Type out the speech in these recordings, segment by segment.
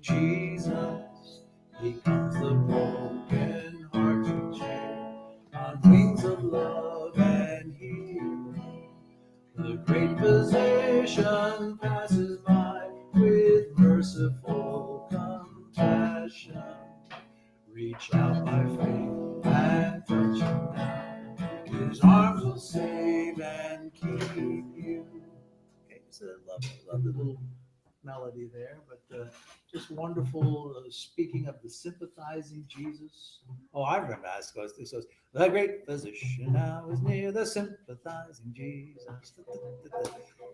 Jesus, he comes the broken heart to cheer, on wings of love and healing. The great physician passes by with merciful compassion. Reach out by faith and touch him now. His arms will save and keep you. Okay, so lovely little melody there, but just wonderful. Speaking of the sympathizing Jesus. Oh, I remember how this goes. The great physician now is near, the sympathizing Jesus.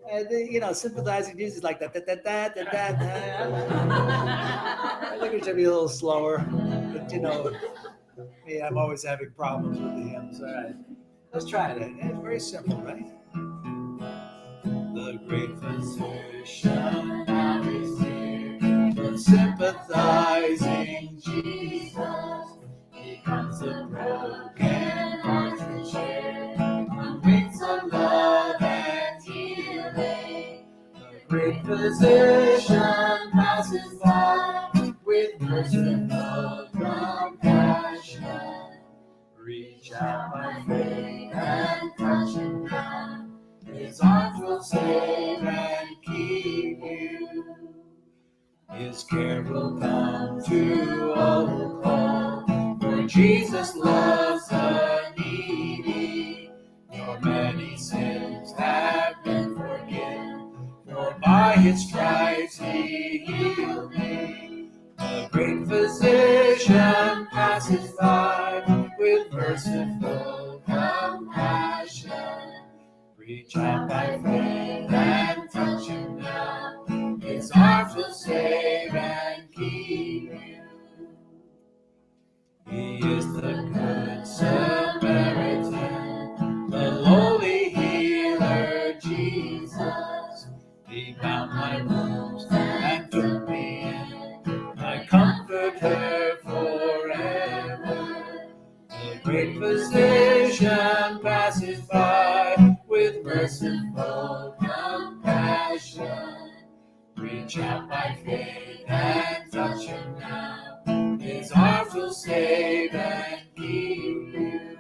And sympathizing Jesus like that. I think it should be a little slower, but me, I'm always having problems with the hymns. All right, let's try it. It's very simple, right? The great physician now is near, the sympathizing Jesus. He comes the broken heart to cheer, on wings of love and healing. The great physician passes by with merciful compassion. Reach out by faith and touch him now. His arms will save and keep you. His care will come to all who call, for Jesus loves the needy. Your many sins have been forgiven, for by his stripes he healed me. The great physician passes by with merciful compassion. Reach out by faith and touch him now. His arms will save and keep you. He is the good Samaritan, the lowly healer, Jesus. He bound my wounds and took me in. I comfort her forever. The great physician passes by with merciful compassion. Reach out by faith and touch him now. His arms will save and keep you.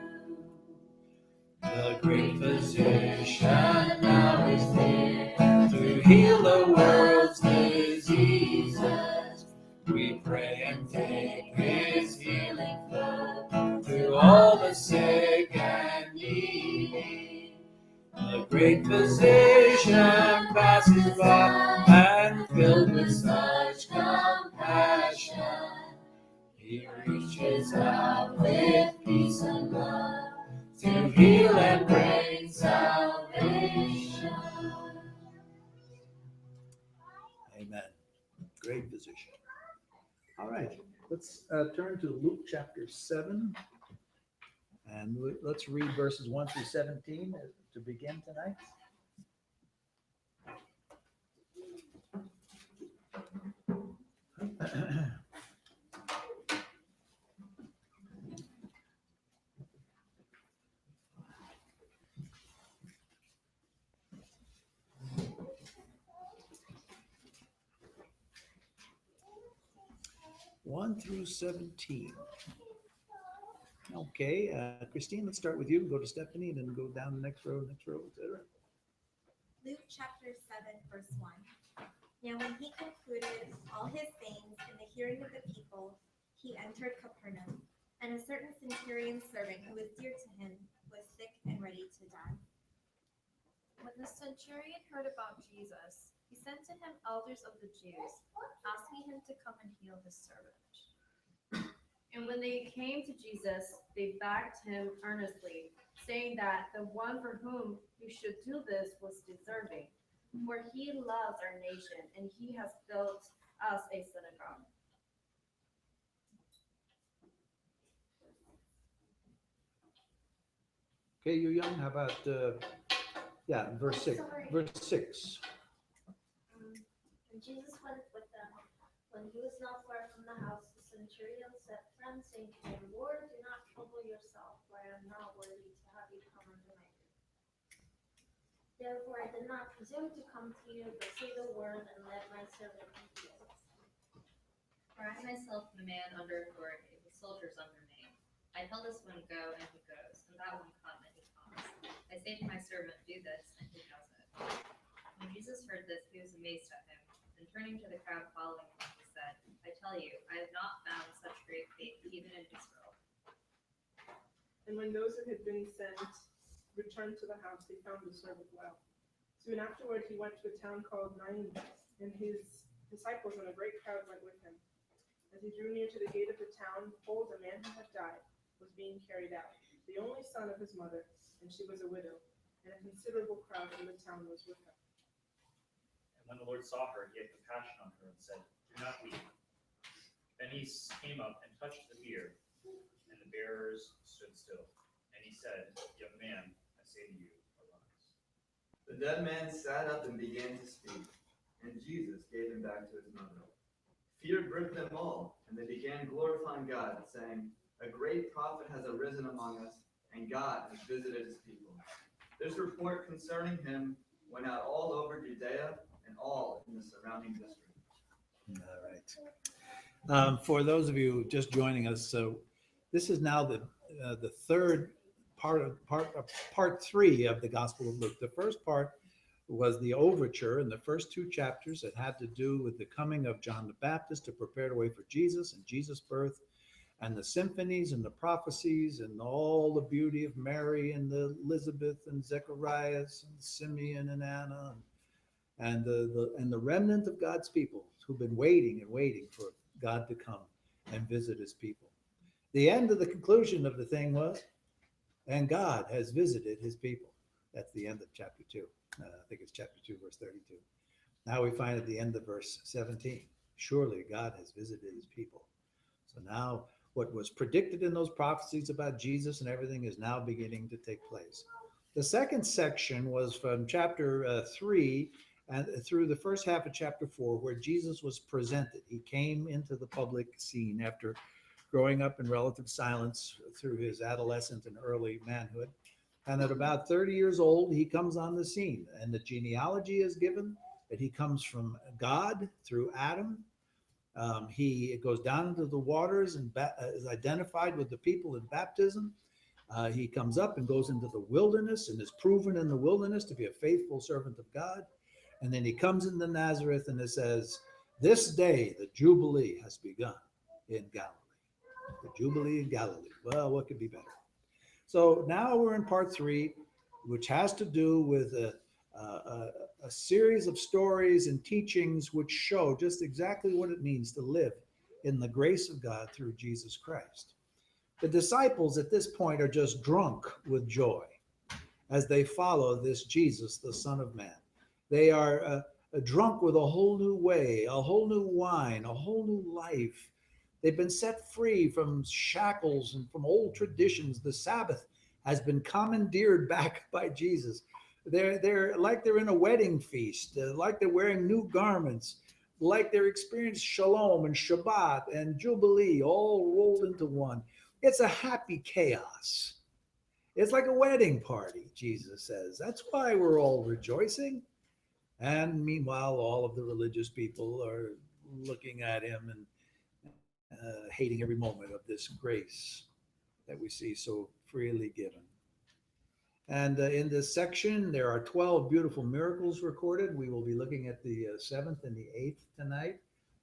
The great physician now is near to heal the world's diseases. We pray and take his healing flow to all the sick and needy. The great physician passes by, and filled with such compassion, he reaches out with peace and love to heal and bring salvation. Amen. Great physician. All right, let's turn to Luke chapter 7, and let's read verses 1 through 17 to begin tonight. One through 17. Okay, Christine, let's start with you. Go to Stephanie, and then go down the next row, etc. Luke chapter 7, verse 1. Now, when he concluded all his sayings in the hearing of the people, he entered Capernaum. And a certain centurion's servant who was dear to him was sick and ready to die. When the centurion heard about Jesus, he sent to him elders of the Jews, asking him to come and heal his servant. And when they came to Jesus, they begged him earnestly, saying that the one for whom he should do this was deserving, for he loves our nation, and he has built us a synagogue. Okay, you young. How about verse 6? Verse 6. And Jesus went with them. When he was not far from the house, the centurion sent friends, saying to him, Lord, do not trouble yourself, for I am not worthy to have you come under my roof. Therefore I did not presume to come to you, but say the word, and let my servant be healed. For I myself am a man under authority, with soldiers under me. I tell this one, go, and he goes, and that one, come, and he comes. I say to my servant, do this, and he does it. When Jesus heard this, he was amazed at him. And turning to the crowd following him, he said, I tell you, I have not found such great faith even in Israel. And when those who had been sent returned to the house, they found the servant well. Soon afterward, he went to a town called Nain, and his disciples and a great crowd went with him. As he drew near to the gate of the town, behold, a man who had died was being carried out, the only son of his mother, and she was a widow, and a considerable crowd from the town was with her. And when the Lord saw her, he had compassion on her and said, do not weep. Then he came up and touched the bier, and the bearers stood still. And he said, young man, I say to you, arise. The dead man sat up and began to speak, and Jesus gave him back to his mother. Fear gripped them all, and they began glorifying God, saying, a great prophet has arisen among us, and God has visited his people. This report concerning him went out all over Judea and all in the surrounding district. All right. For those of you just joining us, so this is now the third part 3 of the Gospel of Luke. The first part was the overture in the first 2 chapters. It had to do with the coming of John the Baptist to prepare the way for Jesus and Jesus' birth, and the symphonies and the prophecies and all the beauty of Mary and the Elizabeth and Zechariah and Simeon and Anna and the remnant of God's people who've been waiting and waiting for God to come and visit his people. The end of the conclusion of the thing was, and God has visited his people. That's the end of chapter 2. I think it's chapter 2, verse 32. Now we find at the end of verse 17, surely God has visited his people. So now what was predicted in those prophecies about Jesus and everything is now beginning to take place. The second section was from chapter 3 and through the first half of chapter 4, where Jesus was presented. He came into the public scene after growing up in relative silence through his adolescent and early manhood. And at about 30 years old, he comes on the scene. And the genealogy is given that he comes from God through Adam. He goes down into the waters and is identified with the people in baptism. He comes up and goes into the wilderness and is proven in the wilderness to be a faithful servant of God. And then he comes into Nazareth and it says, this day the Jubilee has begun in Galilee. The Jubilee in Galilee. Well, what could be better? So now we're in part 3, which has to do with a series of stories and teachings which show just exactly what it means to live in the grace of God through Jesus Christ. The disciples at this point are just drunk with joy as they follow this Jesus, the Son of Man. They are drunk with a whole new way, a whole new wine, a whole new life. They've been set free from shackles and from old traditions. The Sabbath has been commandeered back by Jesus. They're like they're in a wedding feast, like they're wearing new garments, like they're experiencing Shalom and Shabbat and Jubilee all rolled into one. It's a happy chaos. It's like a wedding party, Jesus says. That's why we're all rejoicing. And meanwhile, all of the religious people are looking at him and hating every moment of this grace that we see so freely given. And in this section, there are 12 beautiful miracles recorded. We will be looking at the 7th and the 8th tonight.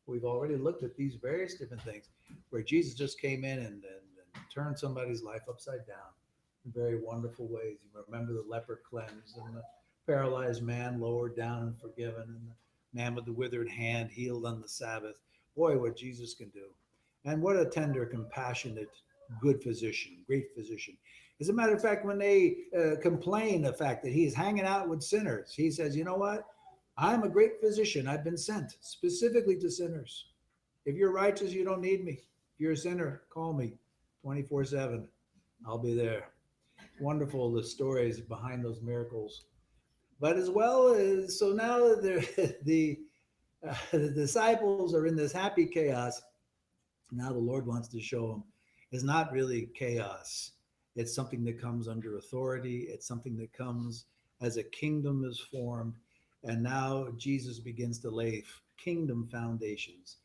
We've already looked at these various different things where Jesus just came in and turned somebody's life upside down in very wonderful ways. You remember the leper cleansed and the paralyzed man lowered down and forgiven, and the man with the withered hand healed on the Sabbath. Boy, what Jesus can do. And what a tender, compassionate, good physician, great physician. As a matter of fact, when they complain the fact that he's hanging out with sinners, he says, you know what? I'm a great physician. I've been sent specifically to sinners. If you're righteous, you don't need me. If you're a sinner, call me 24/7. I'll be there. Wonderful, the stories behind those miracles. But as well as, so now the disciples are in this happy chaos. Now the Lord wants to show them it's not really chaos. It's something that comes under authority. It's something that comes as a kingdom is formed. And now Jesus begins to lay kingdom foundations.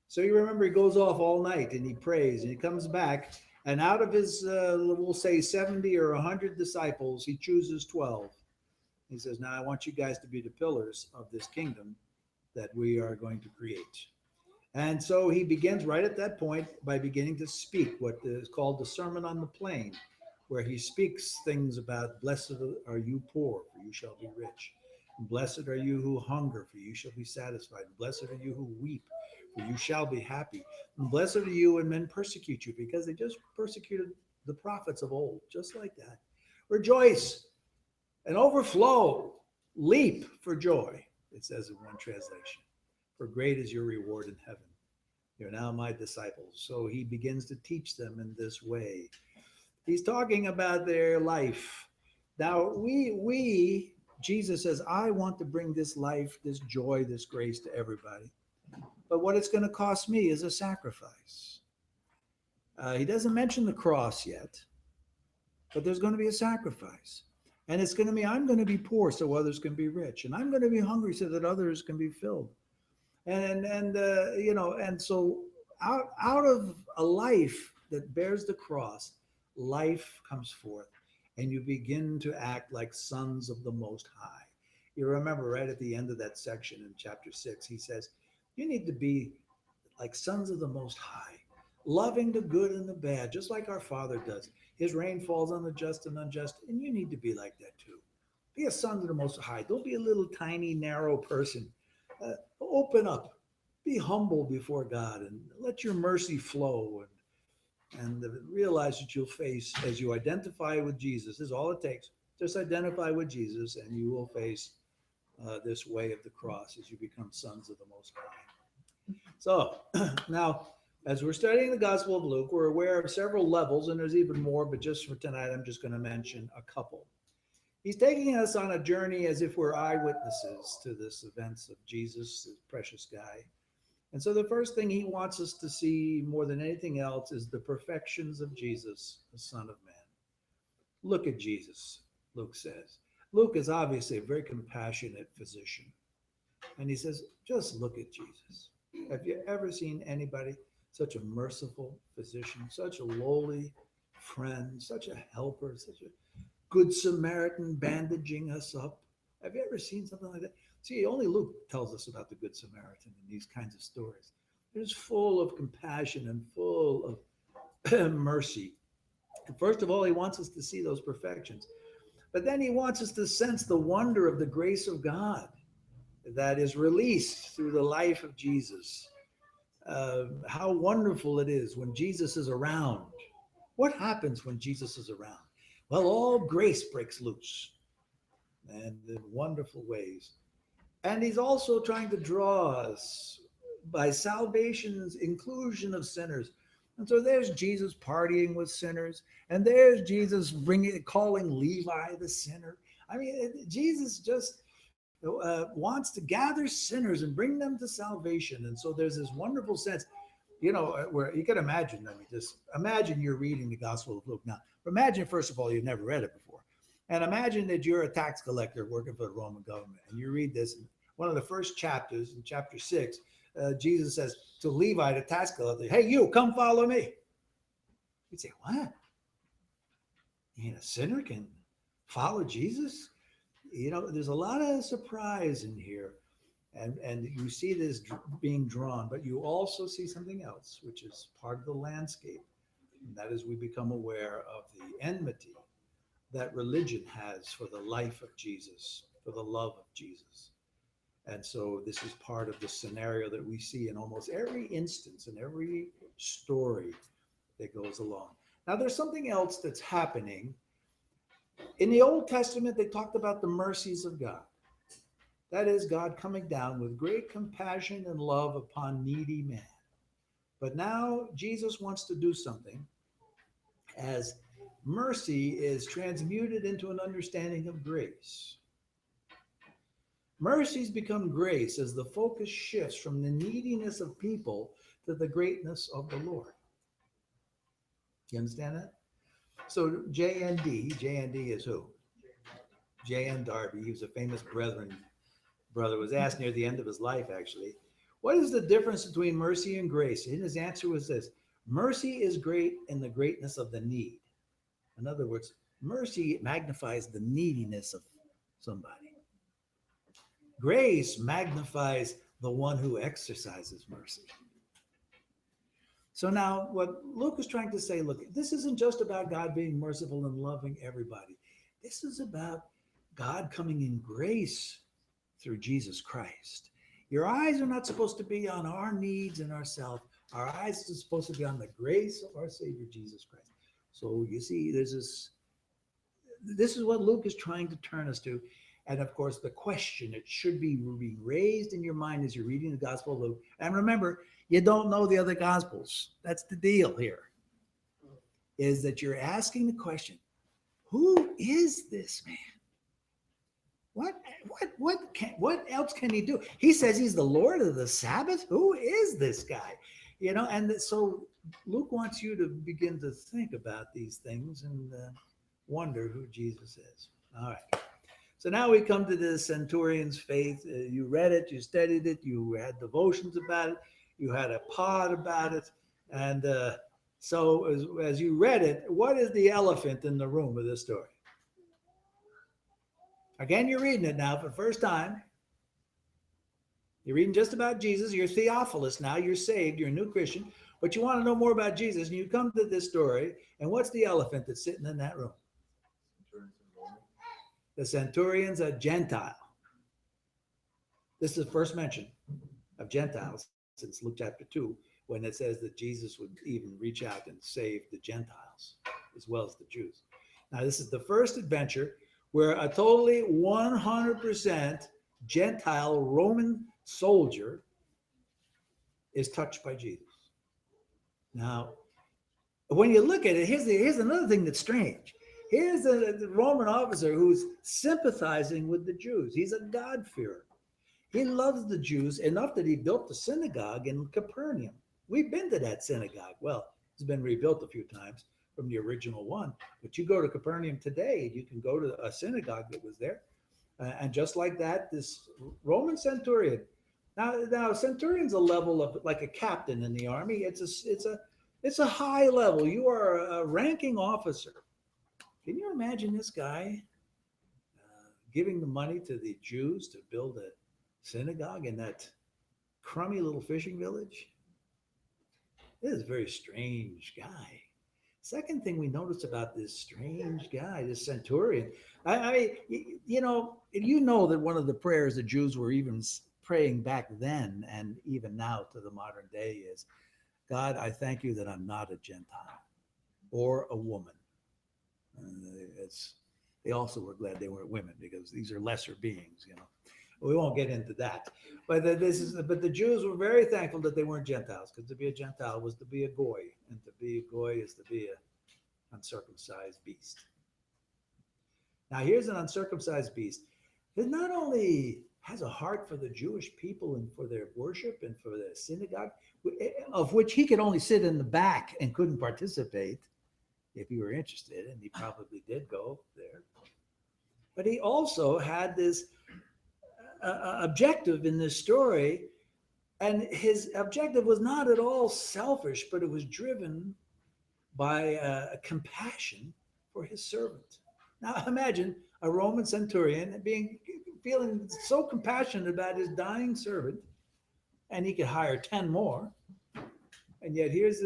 So you remember he goes off all night and he prays and he comes back, and out of his, we'll say 70 or 100 disciples, he chooses 12. He says, now I want you guys to be the pillars of this kingdom that we are going to create. And so he begins right at that point by beginning to speak what is called the Sermon on the Plain, where he speaks things about, blessed are you poor, for you shall be rich. And blessed are you who hunger, for you shall be satisfied. And blessed are you who weep, for you shall be happy. And blessed are you when men persecute you, because they just persecuted the prophets of old, just like that. Rejoice and overflow, leap for joy, it says in one translation. For great is your reward in heaven. You're now my disciples. So he begins to teach them in this way. He's talking about their life. Now, Jesus says, I want to bring this life, this joy, this grace to everybody. But what it's going to cost me is a sacrifice. He doesn't mention the cross yet, but there's going to be a sacrifice. And it's going to be, I'm going to be poor so others can be rich. And I'm going to be hungry so that others can be filled. And so out of a life that bears the cross, life comes forth, and you begin to act like sons of the Most High. You remember right at the end of that section in chapter 6, he says, you need to be like sons of the Most High, loving the good and the bad, just like our Father does. His rain falls on the just and unjust, and you need to be like that too. Be a son of the Most High. Don't be a little tiny, narrow person. Open up, be humble before God, and let your mercy flow, and realize that you'll face, as you identify with Jesus, this is all it takes. Just identify with Jesus, and you will face this way of the cross as you become sons of the Most High. So now, as we're studying the Gospel of Luke, we're aware of several levels, and there's even more, but just for tonight, I'm just going to mention a couple. He's taking us on a journey as if we're eyewitnesses to this events of Jesus, this precious guy. And so the first thing he wants us to see more than anything else is the perfections of Jesus, the Son of Man. Look at Jesus, Luke says. Luke is obviously a very compassionate physician. And he says, just look at Jesus. Have you ever seen anybody, such a merciful physician, such a lowly friend, such a helper, such a good Samaritan bandaging us up? Have you ever seen something like that? See, only Luke tells us about the Good Samaritan in these kinds of stories. It's full of compassion and full of mercy. And first of all, he wants us to see those perfections. But then he wants us to sense the wonder of the grace of God that is released through the life of Jesus. How wonderful it is when Jesus is around. What happens when Jesus is around? Well, all grace breaks loose, and in wonderful ways. And he's also trying to draw us by salvation's inclusion of sinners. And so there's Jesus partying with sinners, and there's Jesus calling Levi the sinner. I mean, Jesus just wants to gather sinners and bring them to salvation. And so there's this wonderful sense, where you can imagine, just imagine you're reading the Gospel of Luke. Now, imagine, first of all, you've never read it before. And imagine that you're a tax collector working for the Roman government, and you read this. One of the first chapters, in chapter 6, Jesus says to Levi, the tax collector, hey, you, come follow me. You'd say, what? A sinner can follow Jesus? There's a lot of surprise in here. And you see this being drawn, but you also see something else, which is part of the landscape. And that is, we become aware of the enmity that religion has for the life of Jesus, for the love of Jesus. And so this is part of the scenario that we see in almost every instance, in every story that goes along. Now, there's something else that's happening. In the Old Testament, they talked about the mercies of God. That is, God coming down with great compassion and love upon needy man. But now Jesus wants to do something as mercy is transmuted into an understanding of grace. Mercies become grace as the focus shifts from the neediness of people to the greatness of the Lord. You understand that? So JND is who? J.N. Darby. He was a famous brother, was asked near the end of his life, actually, What is the difference between mercy and grace? And his answer was this: mercy is great in the greatness of the need. In other words, mercy magnifies the neediness of somebody. Grace magnifies the one who exercises mercy. So now what Luke is trying to say, look, this isn't just about God being merciful and loving everybody. This is about God coming in grace through Jesus Christ. Your eyes are not supposed to be on our needs and ourselves. Our eyes are supposed to be on the grace of our Savior, Jesus Christ. So you see, this is what Luke is trying to turn us to. And of course, the question, it should be raised in your mind as you're reading the Gospel of Luke. And remember, you don't know the other Gospels. That's the deal here, is that you're asking the question, who is this man? What else can he do? He says he's the Lord of the Sabbath. Who is this guy? You know, and so Luke wants you to begin to think about these things and wonder who Jesus is. All right. So now we come to the centurion's faith. You read it, you studied it, you had devotions about it, you had a pod about it. And so as you read it, what is the elephant in the room of this story? Again, you're reading it now for the first time. You're reading just about Jesus. You're Theophilus now. You're saved. You're a new Christian. But you want to know more about Jesus. And you come to this story. And what's the elephant that's sitting in that room? The centurion's a Gentile. This is the first mention of Gentiles since Luke chapter 2, when it says that Jesus would even reach out and save the Gentiles as well as the Jews. Now, this is the first adventure where a totally 100% Gentile Roman soldier is touched by Jesus. Now, when you look at it, here's another thing that's strange. Here's a Roman officer who's sympathizing with the Jews. He's a God-fearer. He loves the Jews enough that he built a synagogue in Capernaum. We've been to that synagogue. Well, it's been rebuilt a few times from the original one. But you go to Capernaum today, you can go to a synagogue that was there. And just like that, this Roman centurion. Now centurion's a level of like a captain in the army. It's a high level. You are a ranking officer. Can you imagine this guy giving the money to the Jews to build a synagogue in that crummy little fishing village? This is a very strange guy. Second thing we notice about this strange guy, this centurion, I mean, you know that one of the prayers the Jews were even praying back then and even now to the modern day is, God, I thank you that I'm not a Gentile or a woman. They also were glad they weren't women because these are lesser beings, you know. We won't get into that. But the Jews were very thankful that they weren't Gentiles, because to be a Gentile was to be a goy, and to be a goy is to be an uncircumcised beast. Now here's an uncircumcised beast that not only has a heart for the Jewish people and for their worship and for the synagogue, of which he could only sit in the back and couldn't participate if he were interested, and he probably did go there. But he also had this objective in this story, and his objective was not at all selfish, but it was driven by compassion for his servant. Now imagine a Roman centurion feeling so compassionate about his dying servant, and he could hire 10 more. And yet here's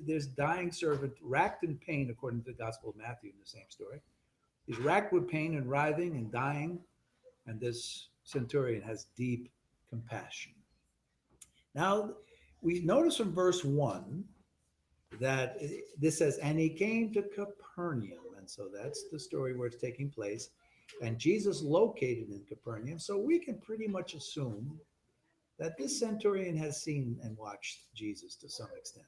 this dying servant racked in pain, according to the Gospel of Matthew in the same story. He's racked with pain and writhing and dying, and this centurion has deep compassion. Now, we notice from verse 1 that this says, and he came to Capernaum. And so that's the story where it's taking place. And Jesus located in Capernaum. So we can pretty much assume that this centurion has seen and watched Jesus to some extent.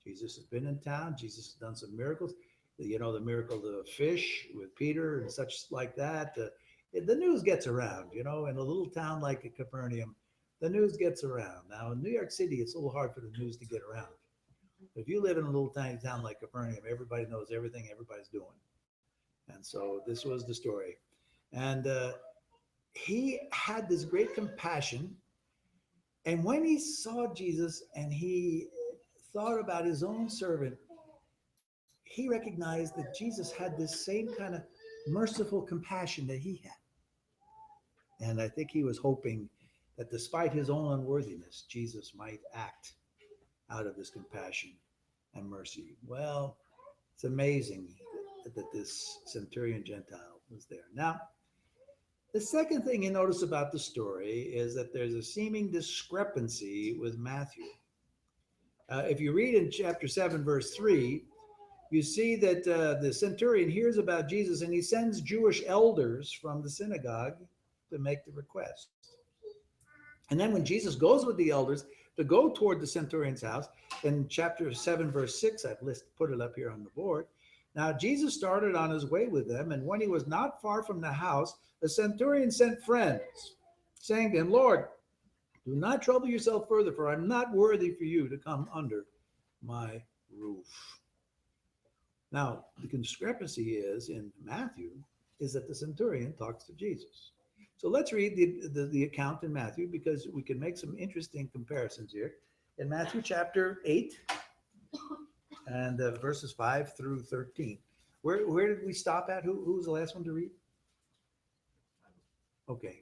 Jesus has been in town. Jesus has done some miracles. You know, the miracle of the fish with Peter and such like that. The news gets around, you know, in a little town like Capernaum, the news gets around. Now, in New York City, it's a little hard for the news to get around. If you live in a little tiny town like Capernaum, everybody knows everything everybody's doing. And so this was the story. And he had this great compassion And when he saw Jesus and he thought about his own servant, he recognized that Jesus had this same kind of merciful compassion that he had. And I think he was hoping that despite his own unworthiness, Jesus might act out of this compassion and mercy. Well, it's amazing that this centurion Gentile was there. Now, the second thing you notice about the story is that there's a seeming discrepancy with Matthew. If you read in chapter 7, verse 3, you see that the centurion hears about Jesus and he sends Jewish elders from the synagogue to make the request. And then when Jesus goes with the elders to go toward the centurion's house, in chapter 7, verse 6, I've put it up here on the board. Now, Jesus started on his way with them, and when he was not far from the house, the centurion sent friends, saying to him, Lord, do not trouble yourself further, for I'm not worthy for you to come under my roof. Now, the discrepancy is in Matthew is that the centurion talks to Jesus. So let's read the account in Matthew because we can make some interesting comparisons here. In Matthew chapter 8 and verses 5 through 13. Where did we stop at? Who was the last one to read? Okay.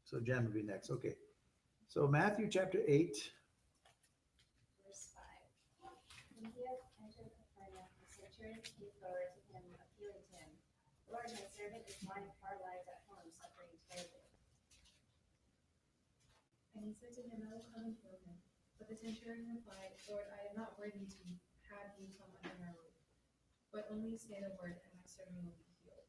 So Jen will be next. Okay. So Matthew chapter 8. Verse 5. When he had entered Capernaum, the centurion came forward to him, appealing to him, Lord, my servant is lying paralyzed at home, suffering terribly. And he said to him, I will come and heal him. But the centurion replied, Lord, I am not worthy to have you come under my roof, but only say the word, and my servant will be healed.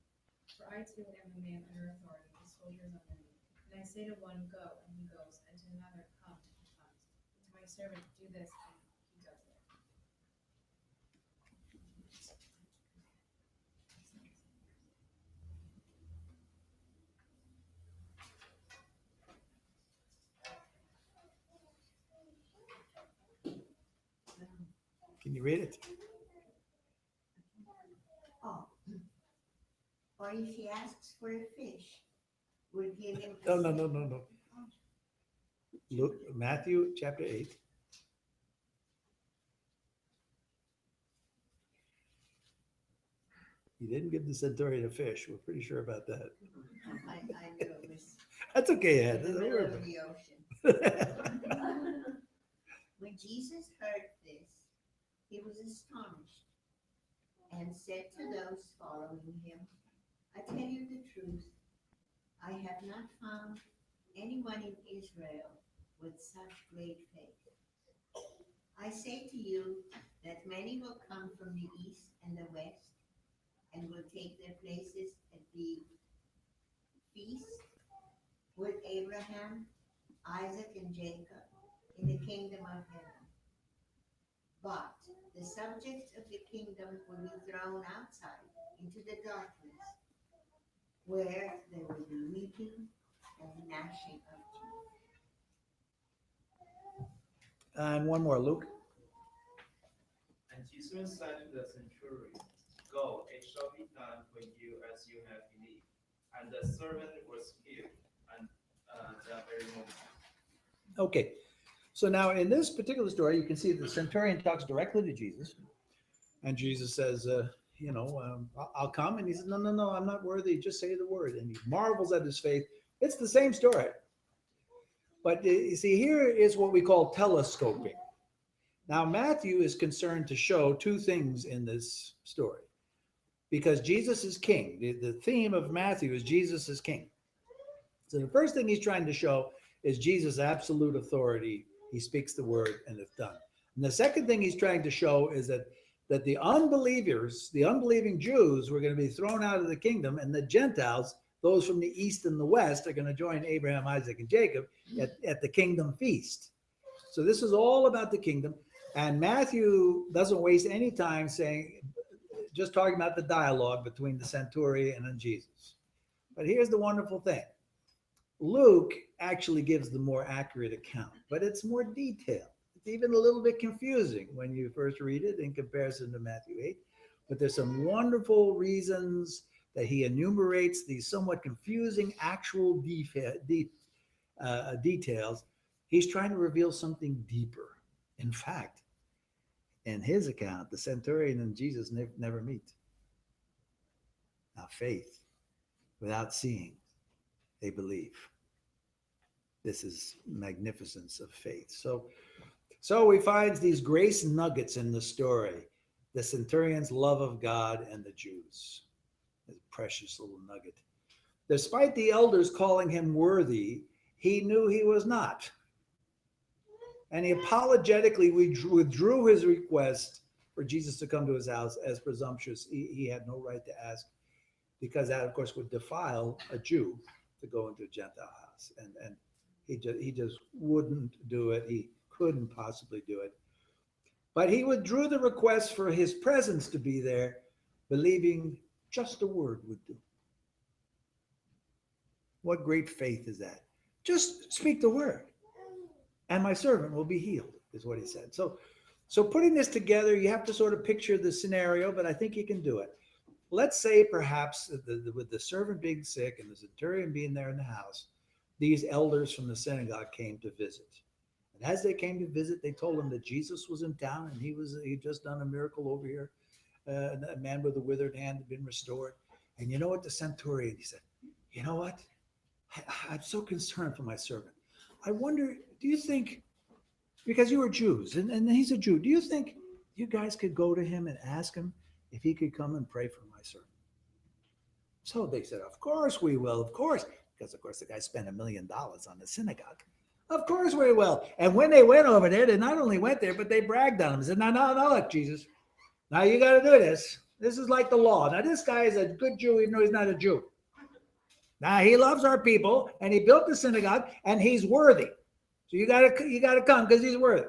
For I too am a man under authority, with soldiers under me. And I say to one, go, and he goes, and to another, come, and he comes. And to my servant, do this, and he does it. Can you read it? Oh. Or if he asks for a fish, we'll give him. No. Look, Matthew chapter 8. He didn't give the centurion a fish. We're pretty sure about that. I know it was That's okay, Ed. in the Don't middle worry of about the it. ocean. When Jesus heard this, he was astonished and said to those following him, I tell you the truth, I have not found anyone in Israel with such great faith. I say to you that many will come from the east and the west and will take their places at the feast with Abraham, Isaac, and Jacob in the kingdom of heaven. But the subjects of the kingdom will be thrown outside into the darkness, where there will be weeping and gnashing of teeth. And one more, Luke. And Jesus said to the centurion, Go, it shall be done for you as you have believed. And the servant was healed and that very moment. Okay. So now in this particular story, you can see the centurion talks directly to Jesus. And Jesus says, I'll come. And he says, no, I'm not worthy. Just say the word. And he marvels at his faith. It's the same story. But you see, here is what we call telescoping. Now, Matthew is concerned to show two things in this story. Because Jesus is king. The theme of Matthew is Jesus is king. So the first thing he's trying to show is Jesus' absolute authority. He speaks the word and it's done. And the second thing he's trying to show is that the unbelievers, the unbelieving Jews, were going to be thrown out of the kingdom, and the Gentiles, those from the east and the west, are going to join Abraham, Isaac, and Jacob at the kingdom feast. So this is all about the kingdom. And Matthew doesn't waste any time just talking about the dialogue between the centurion and Jesus. But here's the wonderful thing. Luke actually gives the more accurate account, but it's more detailed. It's even a little bit confusing when you first read it in comparison to Matthew 8. But there's some wonderful reasons that he enumerates these somewhat confusing actual details He's trying to reveal something deeper. In fact, in his account, the centurion and Jesus never meet. Now, faith without seeing, they believe. This is magnificence of faith. So we find these grace nuggets in the story. The centurion's love of God and the Jews. A precious little nugget. Despite the elders calling him worthy, he knew he was not. And he apologetically withdrew his request for Jesus to come to his house as presumptuous. He had no right to ask, because that, of course, would defile a Jew to go into a Gentile house. And he just wouldn't do it. He couldn't possibly do it. But he withdrew the request for his presence to be there, believing just a word would do. What great faith is that? Just speak the word, and my servant will be healed, is what he said. So putting this together, you have to sort of picture the scenario, but I think you can do it. Let's say perhaps with the servant being sick and the centurion being there in the house, these elders from the synagogue came to visit. And as they came to visit, they told him that Jesus was in town and he'd just done a miracle over here. A man with a withered hand had been restored. And you know what? The centurion, he said, you know what? I'm so concerned for my servant. I wonder, do you think, because you are Jews and he's a Jew, do you think you guys could go to him and ask him if he could come and pray for my servant? So they said, of course we will, of course. Because, of course, the guy spent $1 million on the synagogue. Of course we will. And when they went over there, they not only went there, but they bragged on him and said, no, look, Jesus. Now you got to do this. This is like the law. Now this guy is a good Jew, even though he's not a Jew. Now he loves our people, and he built the synagogue, and he's worthy. So you got to come because he's worthy.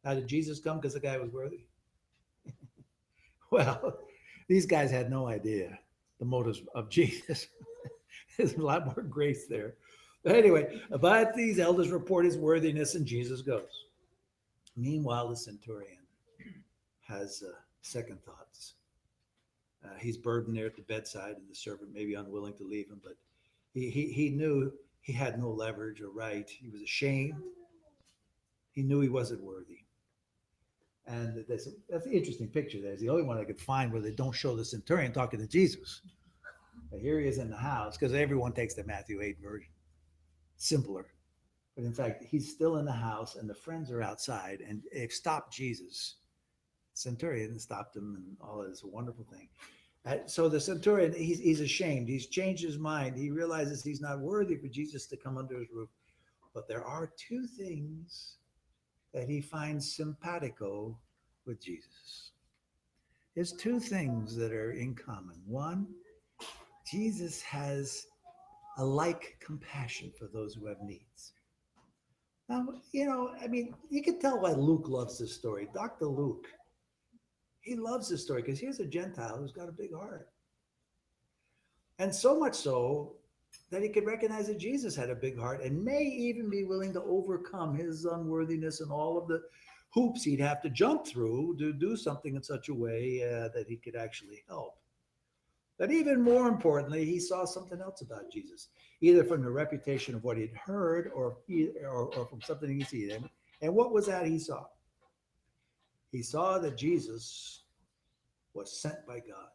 Now did Jesus come because the guy was worthy? Well, these guys had no idea the motives of Jesus. There's a lot more grace there. But anyway, but these elders report his worthiness, and Jesus goes. Meanwhile, the centurion has second thoughts. He's burdened there at the bedside, and the servant may be unwilling to leave him, but he knew he had no leverage or right. He was ashamed. He knew he wasn't worthy. And that's an interesting picture there. It's the only one I could find where they don't show the centurion talking to Jesus. But here he is in the house, because everyone takes the Matthew 8 version. Simpler. But in fact, he's still in the house, and the friends are outside, and they've stopped Jesus. Centurion stopped him, and all this wonderful thing. So the centurion, he's ashamed. He's changed his mind. He realizes he's not worthy for Jesus to come under his roof. But there are two things that he finds simpatico with Jesus. There's two things that are in common. One, Jesus has a like compassion for those who have needs. Now, you can tell why Luke loves this story. Dr. Luke, he loves this story because here's a Gentile who's got a big heart. And so much so that he could recognize that Jesus had a big heart and may even be willing to overcome his unworthiness and all of the hoops he'd have to jump through to do something in such a way that he could actually help. But even more importantly, he saw something else about Jesus, either from the reputation of what he'd heard or from something he'd seen. And what was that he saw? He saw that Jesus was sent by God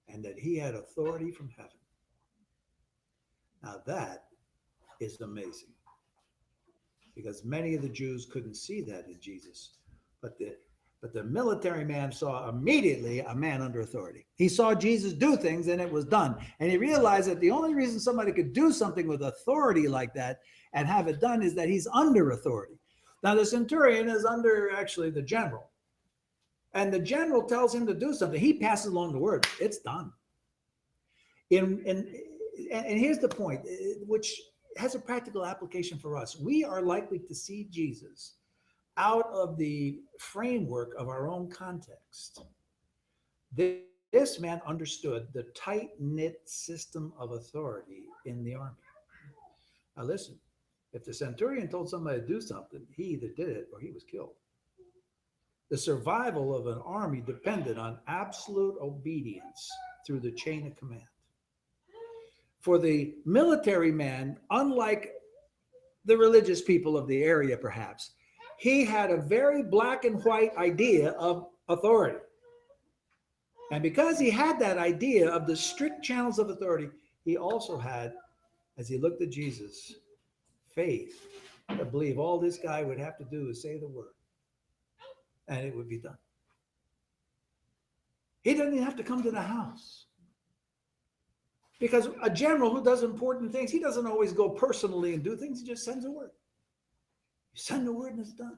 and that he had authority from heaven. Now that is amazing, because many of the Jews couldn't see that in Jesus, but the military man saw immediately a man under authority. He saw Jesus do things and it was done. And he realized that the only reason somebody could do something with authority like that and have it done is that he's under authority. Now the centurion is under actually the general. And the general tells him to do something. He passes along the word. It's done. And here's the point, which has a practical application for us. We are likely to see Jesus out of the framework of our own context. This man understood the tight-knit system of authority in the army. Now listen, if the centurion told somebody to do something, he either did it or he was killed. The survival of an army depended on absolute obedience through the chain of command. For the military man, unlike the religious people of the area, perhaps. He had a very black and white idea of authority. And because he had that idea of the strict channels of authority, he also had, as he looked at Jesus, faith to believe all this guy would have to do is say the word and it would be done. He doesn't even have to come to the house. Because a general who does important things, he doesn't always go personally and do things. He just sends a word. You send the word and it's done.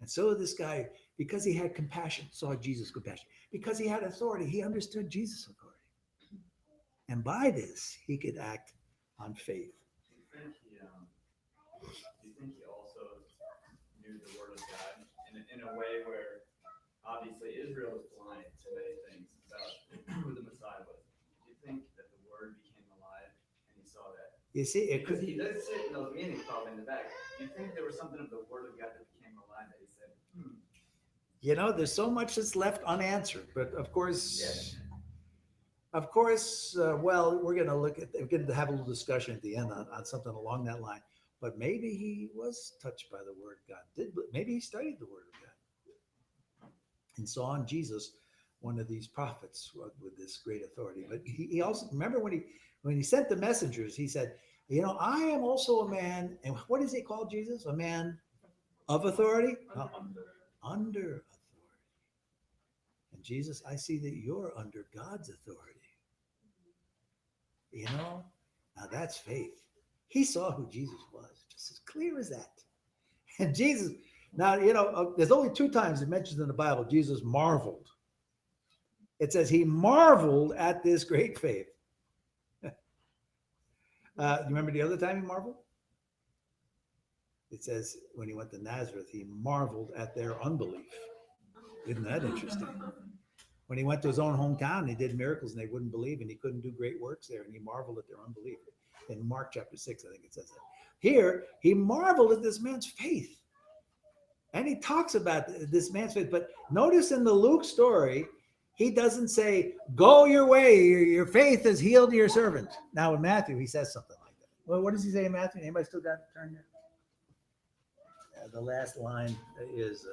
And so this guy, because he had compassion, saw Jesus' compassion. Because he had authority, he understood Jesus' authority. And by this, he could act on faith. Do you think he also knew the word of God in a way where obviously Israel was blind to many things about who the Messiah was? Do you think that the word became alive and he saw that? You see, it Because could, he does sit in those meetings probably in the back. Do you think there was something of the word of God that became alive that he said, you know, there's so much that's left unanswered. But of course, Yes. Well, we're going to have a little discussion at the end on something along that line. But maybe he was touched by the word of God. Maybe he studied the word of God and saw in Jesus one of these prophets with this great authority. But he also, remember when he sent the messengers, he said, you know, I am also a man. And what does he call Jesus? A man of authority? Under authority. And Jesus, I see that you're under God's authority. You know, now that's faith. He saw who Jesus was, just as clear as that. And Jesus, now, you know, there's only 2 times it mentions in the Bible, Jesus marveled. It says he marveled at this great faith. You remember the other time he marveled? It says when he went to Nazareth, he marveled at their unbelief. Isn't that interesting? When he went to his own hometown, he did miracles and they wouldn't believe and he couldn't do great works there. And he marveled at their unbelief. In Mark chapter 6, I think it says that. Here, he marveled at this man's faith. And he talks about this man's faith. But notice in the Luke story, he doesn't say, go your way, your faith has healed your servant. Now in Matthew, he says something like that. Well, what does he say in Matthew? Anybody still got to turn there? The last line is,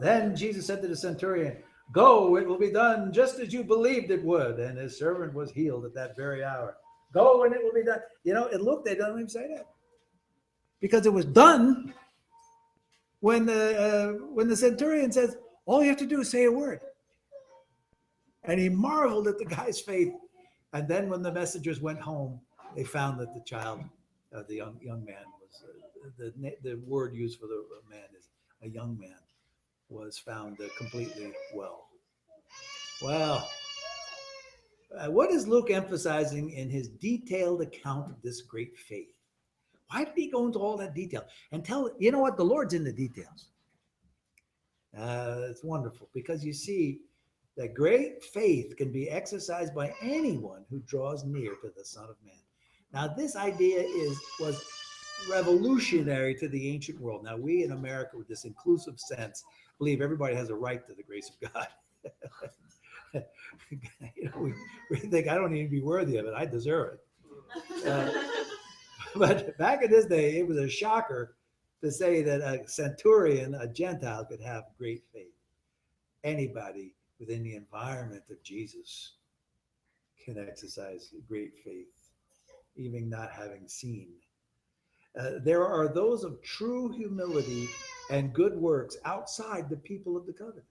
then Jesus said to the centurion, go, it will be done just as you believed it would. And his servant was healed at that very hour. Go and it will be done. You know, in Luke, they don't even say that. Because it was done when the centurion says, all you have to do is say a word. And he marveled at the guy's faith. And then when the messengers went home, they found that the child, the young man was, the word used for the man is a young man, was found completely well. Well, what is Luke emphasizing in his detailed account of this great faith? Why did he go into all that detail? And you know what? The Lord's in the details. It's wonderful because you see that great faith can be exercised by anyone who draws near to the Son of Man. Now, this idea was revolutionary to the ancient world. Now, we in America, with this inclusive sense, believe everybody has a right to the grace of God. You know, we think I don't need to be worthy of it. I deserve it. But back in this day, it was a shocker to say that a centurion, a Gentile, could have great faith. Anybody within the environment of Jesus can exercise great faith, even not having seen. There are those of true humility and good works outside the people of the covenant.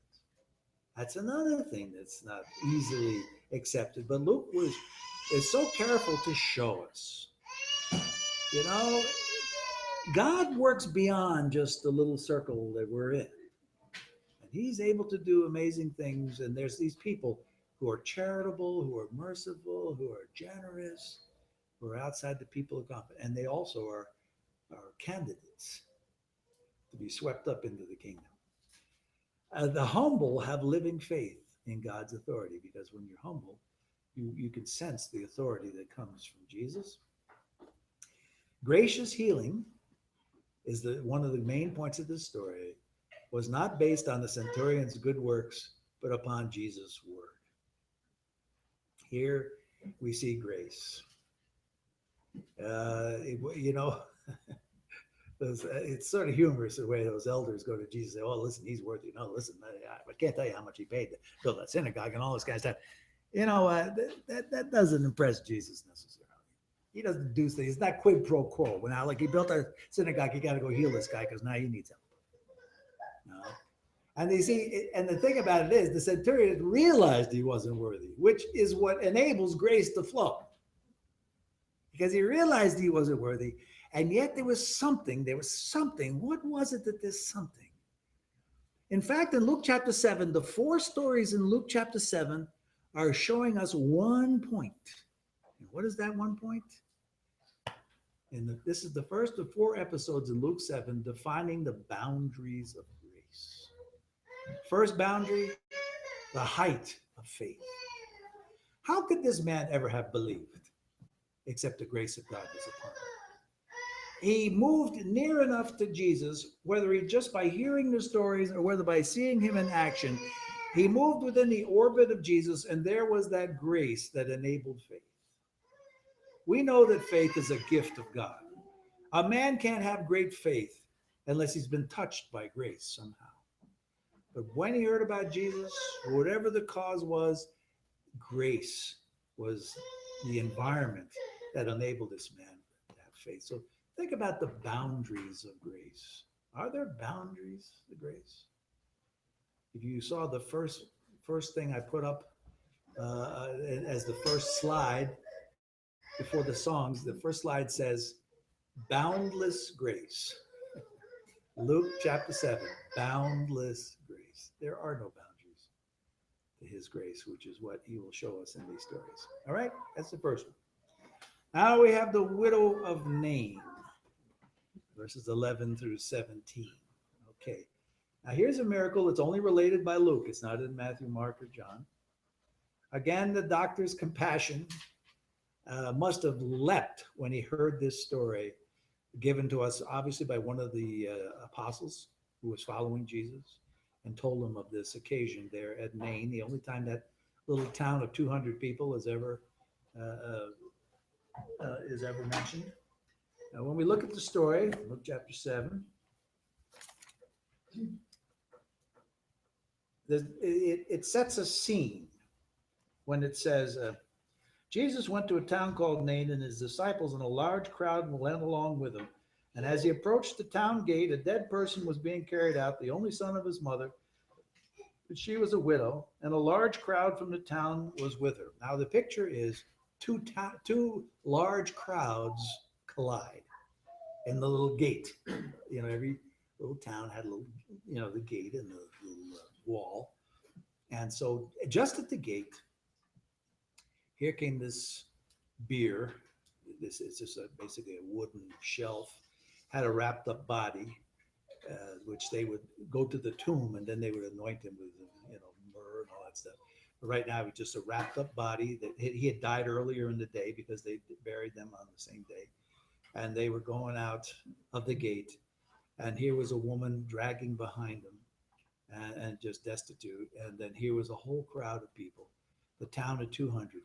That's another thing that's not easily accepted. But Luke is so careful to show us. You know, God works beyond just the little circle that we're in. And he's able to do amazing things. And there's these people who are charitable, who are merciful, who are generous, who are outside the people of God. And they also are candidates to be swept up into the kingdom. The humble have living faith in God's authority, because when you're humble, you can sense the authority that comes from Jesus. Gracious healing is one of the main points of this story, was not based on the centurion's good works, but upon Jesus' word. Here we see grace. You know, it's sort of humorous the way those elders go to Jesus and say, "Oh, listen, he's worthy." No, listen, I can't tell you how much he paid to build that synagogue and all this kind of stuff. You know, that doesn't impress Jesus necessarily. He doesn't do things. It's not quid pro quo. Now, like he built a synagogue, you got to go heal this guy because now he needs help. No. And they see, and the thing about it is, the centurion realized he wasn't worthy, which is what enables grace to flow. Because he realized he wasn't worthy, and yet there was something. What was it that there's something? In fact, in Luke chapter 7, the 4 stories in Luke chapter 7 are showing us one point. And what is that one point? This is the first of 4 episodes in Luke 7 defining the boundaries of grace. First boundary, the height of faith. How could this man ever have believed except the grace of God was upon him? He moved near enough to Jesus, whether he just by hearing the stories or whether by seeing him in action, he moved within the orbit of Jesus, and there was that grace that enabled faith. We know that faith is a gift of God. A man can't have great faith unless he's been touched by grace somehow. But when he heard about Jesus, whatever the cause was, grace was the environment that enabled this man to have faith. So think about the boundaries of grace. Are there boundaries to grace? If you saw the first thing I put up as the first slide before the songs, the first slide says, boundless grace. Luke chapter 7, boundless grace. There are no boundaries to his grace, which is what he will show us in these stories. All right, that's the first one. Now we have the widow of Nain, verses 11 through 17. Okay, now here's a miracle that's only related by Luke. It's not in Matthew, Mark, or John. Again, the doctor's compassion must have leapt when he heard this story given to us, obviously, by one of the apostles who was following Jesus and told him of this occasion there at Nain, the only time that little town of 200 people is ever mentioned. Now, when we look at the story, Luke chapter 7, it sets a scene when it says, Jesus went to a town called Nain, and his disciples and a large crowd went along with him. And as he approached the town gate, a dead person was being carried out, the only son of his mother, but she was a widow, and a large crowd from the town was with her. Now the picture is two large crowds collide in the little gate. You know, every little town had a little, the gate and the little wall. And so just at the gate, here came this bier. This is just basically a wooden shelf, had a wrapped up body, which they would go to the tomb and then they would anoint him with, myrrh and all that stuff. But right now, it's just a wrapped up body that he had died earlier in the day because they buried them on the same day. And they were going out of the gate. And here was a woman dragging behind them and just destitute. And then here was a whole crowd of people, the town of 200.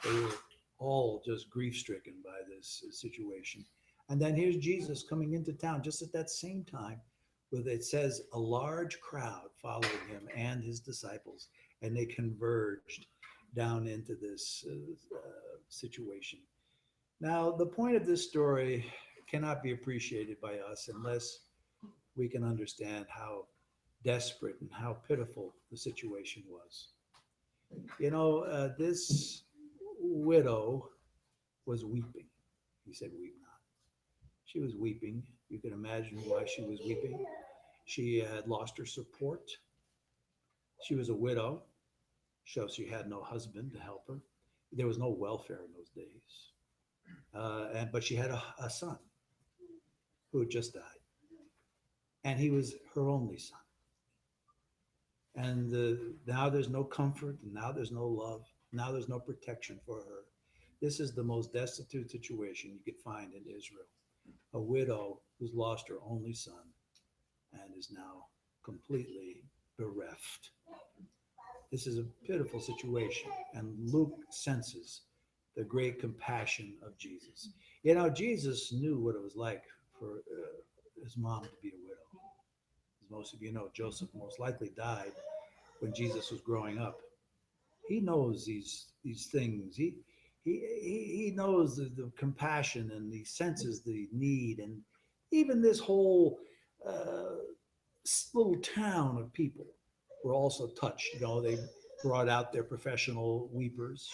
They were all just grief-stricken by this situation. And then here's Jesus coming into town just at that same time, with, it says, a large crowd following him and his disciples, and they converged down into this situation. Now, the point of this story cannot be appreciated by us unless we can understand how desperate and how pitiful the situation was. This widow was weeping. He said, "Weep not." She was weeping. You can imagine why she was weeping. She had lost her support. She was a widow, so she had no husband to help her. There was no welfare in those days. But she had a son who had just died. And he was her only son. And now there's no comfort, and now there's no love, now there's no protection for her. This is the most destitute situation you could find in Israel. A widow who's lost her only son and is now completely bereft. This is a pitiful situation, and Luke senses the great compassion of Jesus. You know, Jesus knew what it was like for his mom to be a widow. As most of you know, Joseph most likely died when Jesus was growing up. He knows these things. He knows the compassion, and he senses the need, and even this whole little town of people were also touched. You know, they brought out their professional weepers.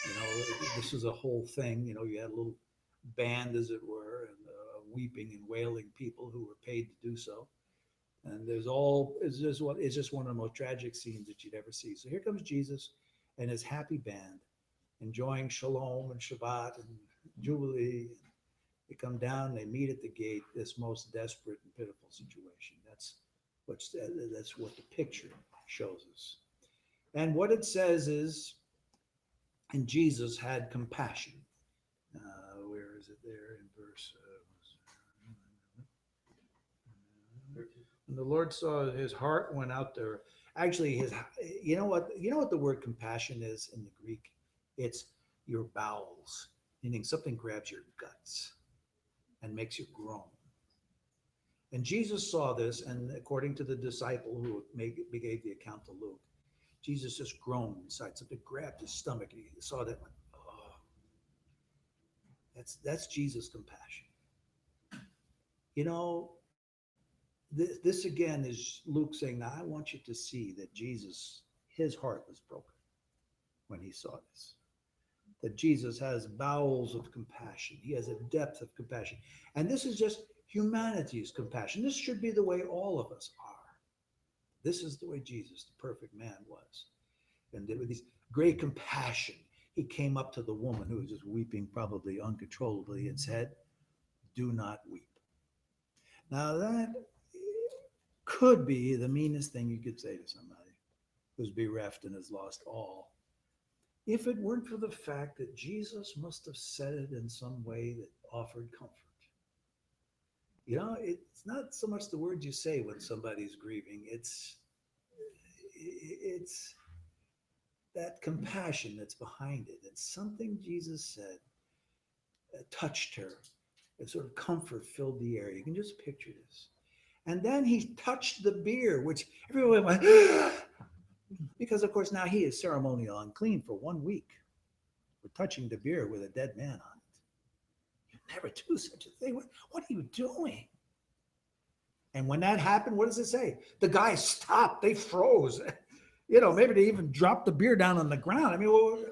You know, this was a whole thing. You know, you had a little band, as it were, and weeping and wailing people who were paid to do so. And it's just one of the most tragic scenes that you'd ever see. So here comes Jesus and his happy band, enjoying Shalom and Shabbat and Jubilee. They come down, they meet at the gate, this most desperate and pitiful situation. That's what the picture shows us. And what it says is, and Jesus had compassion. Where is it there in verse? And the Lord saw his heart went out there. Actually, you know what the word compassion is in the Greek? It's your bowels, meaning something grabs your guts and makes you groan. And Jesus saw this, and according to the disciple who gave the account to Luke, Jesus just groaned inside. Something grabbed his stomach, and he saw that. Oh, that's Jesus' compassion. You know, this again is Luke saying, now I want you to see that Jesus, his heart was broken when he saw this. That Jesus has bowels of compassion. He has a depth of compassion. And this is just humanity's compassion. This should be the way all of us are. This is the way Jesus, the perfect man, was. And with this great compassion, he came up to the woman who was just weeping probably uncontrollably and said, do not weep. Now that could be the meanest thing you could say to somebody who's bereft and has lost all, if it weren't for the fact that Jesus must have said it in some way that offered comfort. You know, it's not so much the words you say when somebody's grieving, it's that compassion that's behind it. It's something Jesus said touched her. A sort of comfort filled the air. You can just picture this. And then he touched the bier, which everyone went, because of course now he is ceremonial unclean for 1 week for touching the bier with a dead man on it. You never do such a thing. What are you doing? And when that happened, what does it say? The guys stopped. They froze. You know, maybe they even dropped the beer down on the ground. I mean,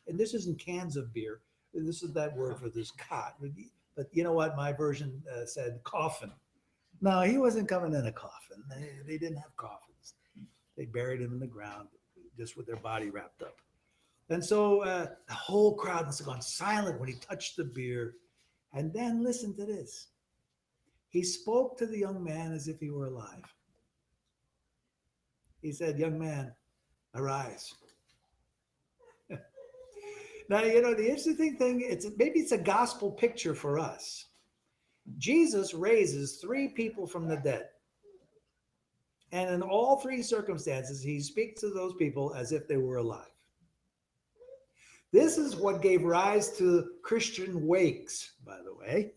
and this isn't cans of beer. This is that word for this cot. But you know what? My version said coffin. No, he wasn't coming in a coffin. They didn't have coffins. They buried him in the ground just with their body wrapped up. And so the whole crowd must have gone silent when he touched the bier. And then listen to this. He spoke to the young man as if he were alive. He said, young man, arise. Now, you know, the interesting thing, maybe it's a gospel picture for us. Jesus raises 3 people from the dead. And in all 3 circumstances, he speaks to those people as if they were alive. This is what gave rise to Christian wakes, by the way,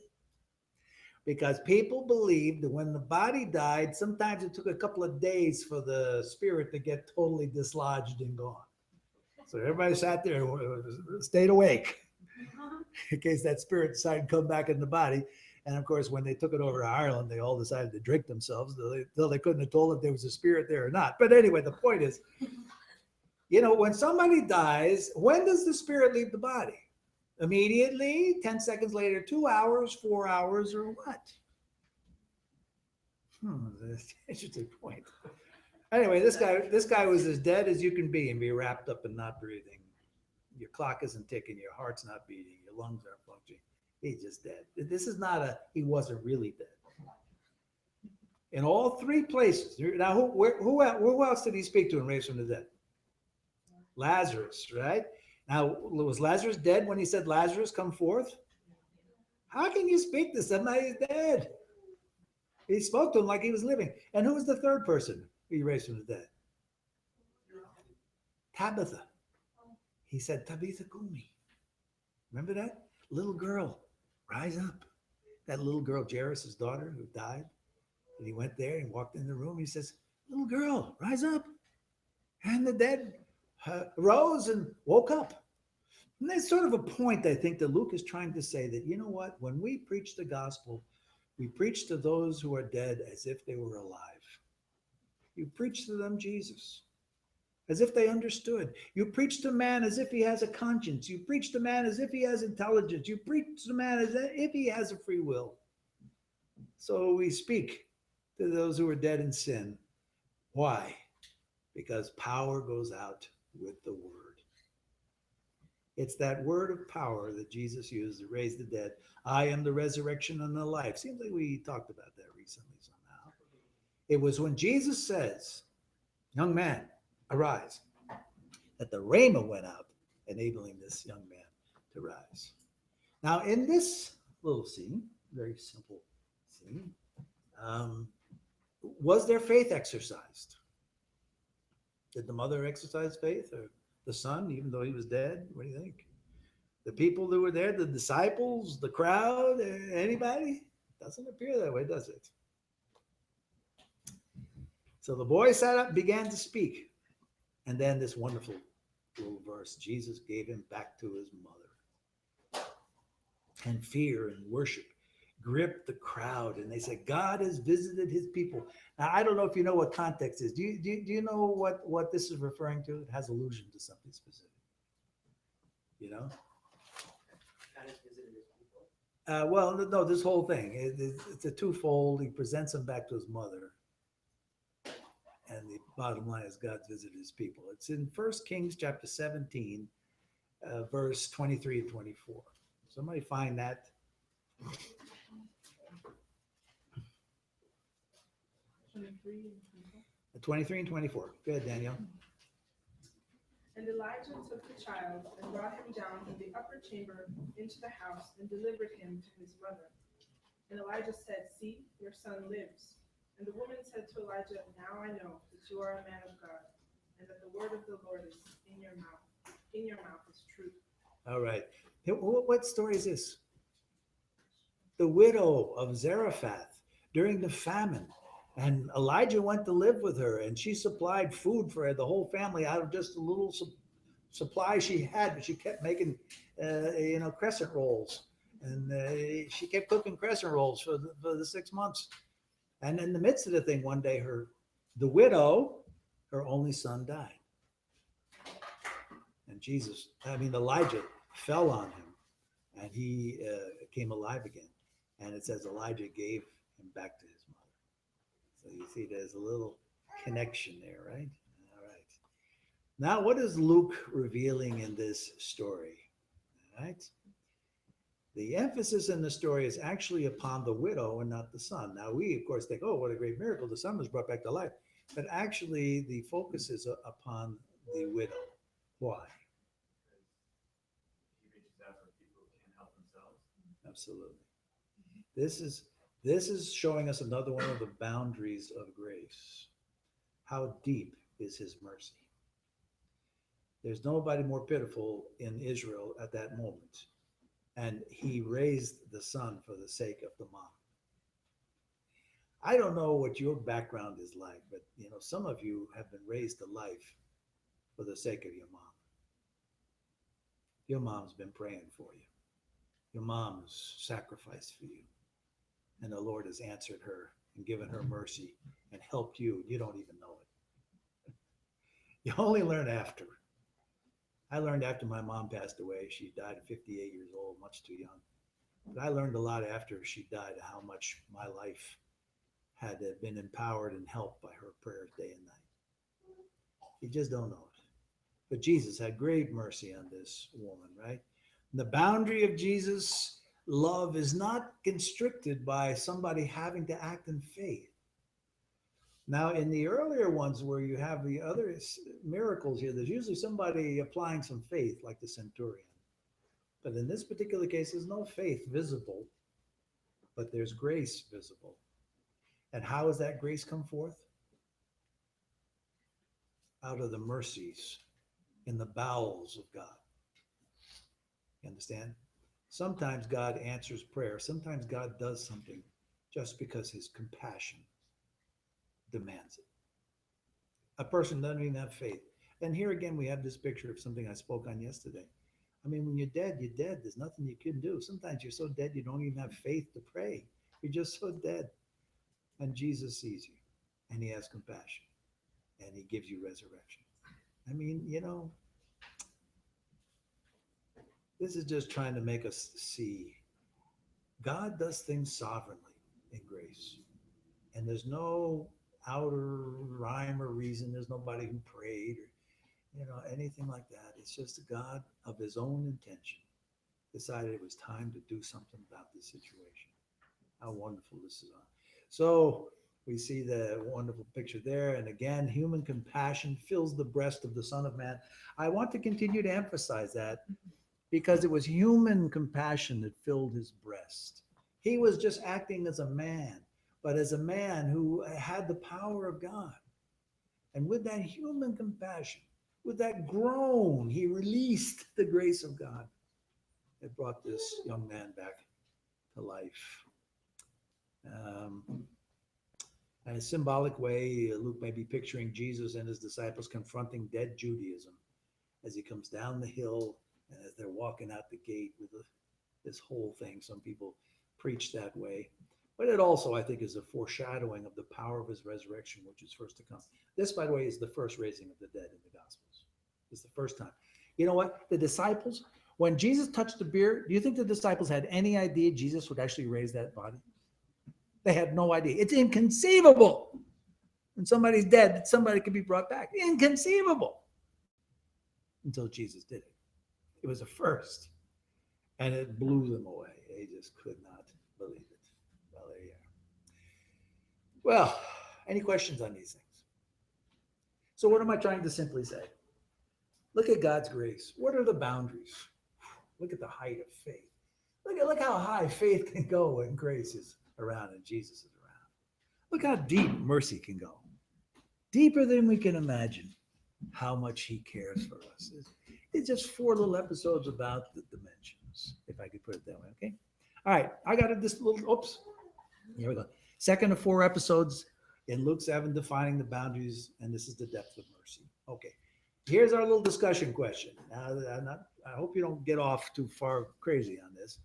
because people believed that when the body died, sometimes it took a couple of days for the spirit to get totally dislodged and gone. So everybody sat there and stayed awake in case that spirit decided to come back in the body. And of course, when they took it over to Ireland, they all decided to drink themselves, though they couldn't have told if there was a spirit there or not. But anyway, the point is, you know, when somebody dies, when does the spirit leave the body? Immediately, 10 seconds later, 2 hours, 4 hours, or what? That's an interesting point. Anyway, this guy was as dead as you can be and be wrapped up and not breathing. Your clock isn't ticking, your heart's not beating, your lungs aren't functioning. He's just dead. This is not he wasn't really dead. In all 3 places. Now, who else did he speak to and raise from the dead? Lazarus, right? Now, was Lazarus dead when he said, Lazarus, come forth? How can you speak to somebody who's dead? He spoke to him like he was living. And who was the 3rd person he raised from the dead? Tabitha. He said, Tabitha Kumi. Remember that? Little girl, rise up. That little girl, Jairus' daughter, who died, and he went there and walked in the room. He says, little girl, rise up. And the dead rose and woke up. And that's sort of a point, I think, that Luke is trying to say that, you know what, when we preach the gospel, we preach to those who are dead as if they were alive. You preach to them Jesus, as if they understood. You preach to man as if he has a conscience. You preach to man as if he has intelligence. You preach to man as if he has a free will. So we speak to those who are dead in sin. Why? Because power goes out with the word. It's that word of power that Jesus used to raise the dead. I am the resurrection and the life. Seems like we talked about that recently somehow. It was when Jesus says, young man, arise, that the rhema went out, enabling this young man to rise. Now, in this little scene, very simple scene, was their faith exercised? Did the mother exercise faith, or the son, even though he was dead? What do you think? The people that were there, the disciples, the crowd, anybody? Doesn't appear that way, does it? So the boy sat up, began to speak. And then this wonderful little verse, Jesus gave him back to his mother. And fear and worship gripped the crowd. And they said, God has visited his people. Now, I don't know if you know what context is. Do you know what this is referring to? It has allusion to something specific. You know? God has visited his people. Well, no, this whole thing, it's a twofold. He presents him back to his mother. And the bottom line is God's visited his people. It's in 1 Kings chapter 17, verse 23 and 24. Somebody find that. 23 and 24. Go ahead, Daniel. And Elijah took the child and brought him down from the upper chamber into the house and delivered him to his mother. And Elijah said, see, your son lives. And the woman said to Elijah, now I know that you are a man of God, and that the word of the Lord is in your mouth. In your mouth is truth. All right. What story is this? The widow of Zarephath during the famine. And Elijah went to live with her, and she supplied food for the whole family out of just a little supply she had. But she kept making, crescent rolls, and she kept cooking crescent rolls for the 6 months. And in the midst of the thing, one day, the widow, her only son died, and Elijah fell on him, and he came alive again. And it says Elijah gave him back to his mother. So you see, there's a little connection there, right? All right. Now, what is Luke revealing in this story? All right. The emphasis in the story is actually upon the widow and not the son. Now, we, of course, think, oh, what a great miracle. The son was brought back to life. But actually, the focus is upon the widow. Why? He reaches out for people who can't help themselves. Absolutely. This is showing us another one of the boundaries of grace. How deep is his mercy? There's nobody more pitiful in Israel at that moment. And he raised the son for the sake of the mom. I don't know what your background is like, but some of you have been raised to life for the sake of your mom. Your mom's been praying for you. Your mom's sacrificed for you. And the Lord has answered her and given her mercy and helped you. You don't even know it. You only learn after. I learned after my mom passed away. She died at 58 years old, much too young. But I learned a lot after she died how much my life had been empowered and helped by her prayers day and night. You just don't know it. But Jesus had great mercy on this woman, right? And the boundary of Jesus' love is not constricted by somebody having to act in faith. Now, in the earlier ones where you have the other miracles here, there's usually somebody applying some faith, like the centurion. But in this particular case, there's no faith visible, but there's grace visible. And how does that grace come forth? Out of the mercies in the bowels of God. You understand? Sometimes God answers prayer. Sometimes God does something just because his compassion demands it. A person doesn't even have faith. And here again, we have this picture of something I spoke on yesterday. I mean, when you're dead, you're dead. There's nothing you can do. Sometimes you're so dead, you don't even have faith to pray. You're just so dead. And Jesus sees you, and he has compassion, and he gives you resurrection. I mean, you know, this is just trying to make us see God does things sovereignly in grace. And there's no outer rhyme or reason. There's nobody who prayed or, you know, anything like that. It's just God of his own intention decided it was time to do something about this situation. How wonderful this is. So we see the wonderful picture there. And again, human compassion fills the breast of the Son of Man. I want to continue to emphasize that because it was human compassion that filled his breast. He was just acting as a man, but as a man who had the power of God. And with that human compassion, with that groan, he released the grace of God that brought this young man back to life. In a symbolic way, Luke may be picturing Jesus and his disciples confronting dead Judaism as he comes down the hill and as they're walking out the gate with this whole thing. Some people preach that way. But it also, I think, is a foreshadowing of the power of his resurrection, which is first to come. This, by the way, is the first raising of the dead in the Gospels. It's the first time. You know what? The disciples, when Jesus touched the bier, do you think the disciples had any idea Jesus would actually raise that body? They had no idea. It's inconceivable. When somebody's dead, that somebody can be brought back. Inconceivable. Until Jesus did it. It was a first. And it blew them away. They just could not believe it. Well, there you are. Well, any questions on these things? So what am I trying to simply say? Look at God's grace. What are the boundaries? Look at the height of faith. Look how high faith can go when grace is around and Jesus is around. Look how deep mercy can go. Deeper than we can imagine how much he cares for us. It's just 4 little episodes about the dimensions, if I could put it that way, okay? All right, I got this little, oops, here we go. Second of 4 episodes in Luke 7, defining the boundaries, and this is the depth of mercy. Okay, here's our little discussion question. Now, I hope you don't get off too far crazy on this.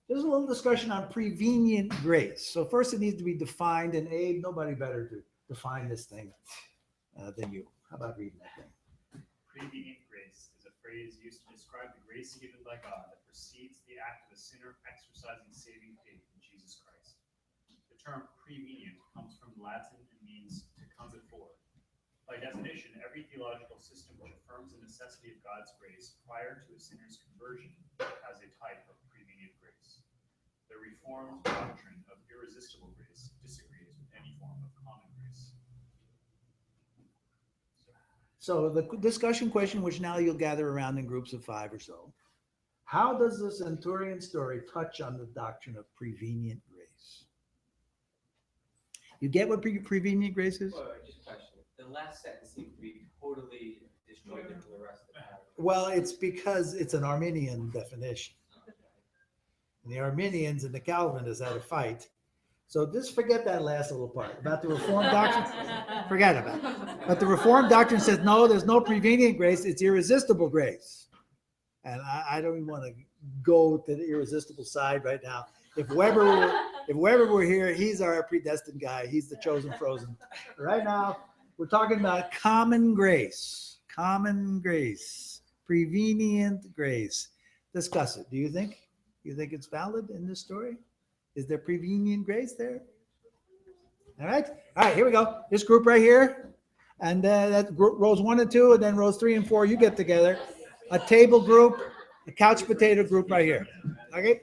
There's a little discussion on prevenient grace. So first it needs to be defined, and Abe, nobody better to define this thing than you. How about reading that thing? Prevenient grace is a phrase used to describe the grace given by God that precedes the act of a sinner exercising saving faith in Jesus Christ. The term prevenient comes from Latin and means to come before. By definition, every theological system which affirms the necessity of God's grace prior to a sinner's conversion has a type of prevenient grace. The Reformed doctrine of irresistible grace disagrees with any form of common grace. So the discussion question, which now you'll gather around in groups of 5 or so, how does the centurion story touch on the doctrine of prevenient grace? You get what prevenient grace is? Well, just a question. The last sentence seems to be totally disjointed from the rest of the paragraph. Well, it's because it's an Arminian definition. And the Arminians and the Calvinists had a fight. So just forget that last little part about the Reformed doctrine. Forget about it. But the Reformed doctrine says, no, there's no prevenient grace. It's irresistible grace. And I don't even want to go to the irresistible side right now. If Weber were here, he's our predestined guy. He's the chosen frozen. Right now, we're talking about common grace, prevenient grace. Discuss it. Do you think it's valid in this story? Is there prevenient grace there? All right, here we go. This group right here, and that's rows 1 and 2, and then rows 3 and 4, you get together. A table group, a couch potato group right here. Okay?